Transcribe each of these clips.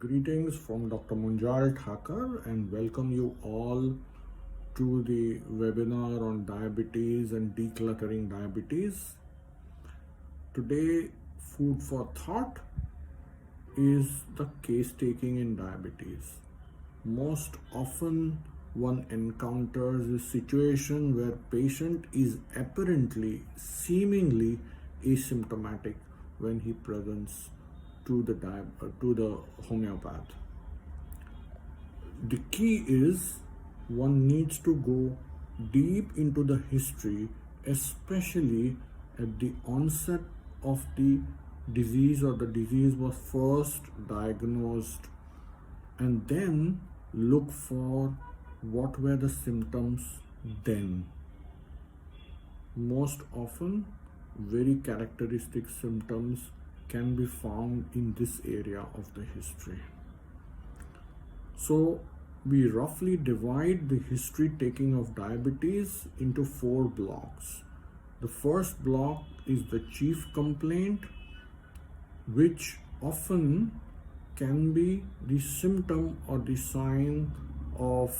Greetings from Dr.Munjal Thakar and welcome you all to the webinar on diabetes and decluttering diabetes. Today, food for thought is the case taking in diabetes. Most often one encounters a situation where patient is apparently, seemingly asymptomatic when he presents to the homeopath. The key is one needs to go deep into the history, especially at the onset of the disease or the disease was first diagnosed, and then look for what were the symptoms then. Most often, very characteristic symptoms can be found in this area of the history. So we roughly divide the history taking of diabetes into 4 blocks. The first block is the chief complaint, which often can be the symptom or the sign of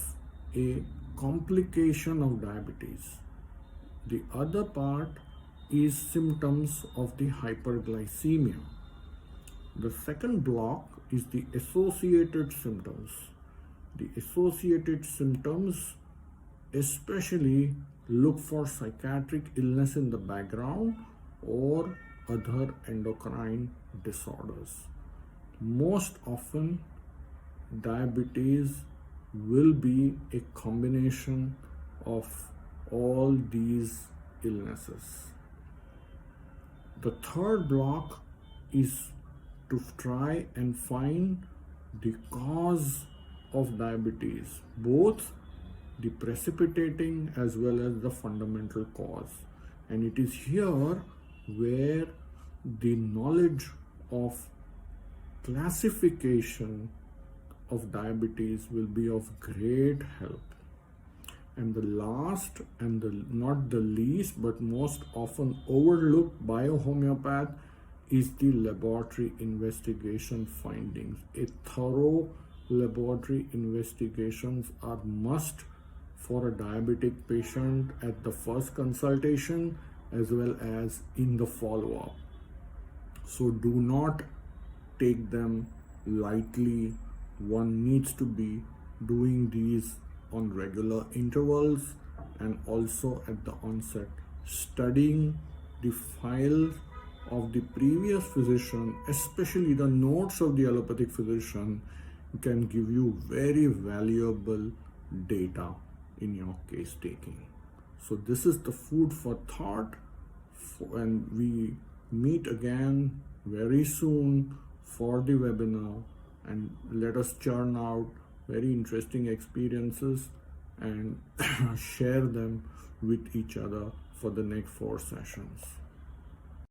a complication of diabetes. The other part is symptoms of the hyperglycemia. The second block is the associated symptoms. The associated symptoms especially look for psychiatric illness in the background or other endocrine disorders. Most often, diabetes will be a combination of all these illnesses. The third block is to try and find the cause of diabetes, both the precipitating as well as the fundamental cause. And it is here where the knowledge of classification of diabetes will be of great help. And the last and not the least but most often overlooked biohomeopath is the laboratory investigation findings. A thorough laboratory investigations are must for a diabetic patient at the first consultation as well as in the follow-up. So do not take them lightly. One needs to be doing these on regular intervals, and also at the onset studying the files of the previous physician, especially the notes of the allopathic physician, can give you very valuable data in your case taking. So this is the food for thought, and we meet again very soon for the webinar, and let us churn out very interesting experiences and share them with each other for the next 4 sessions.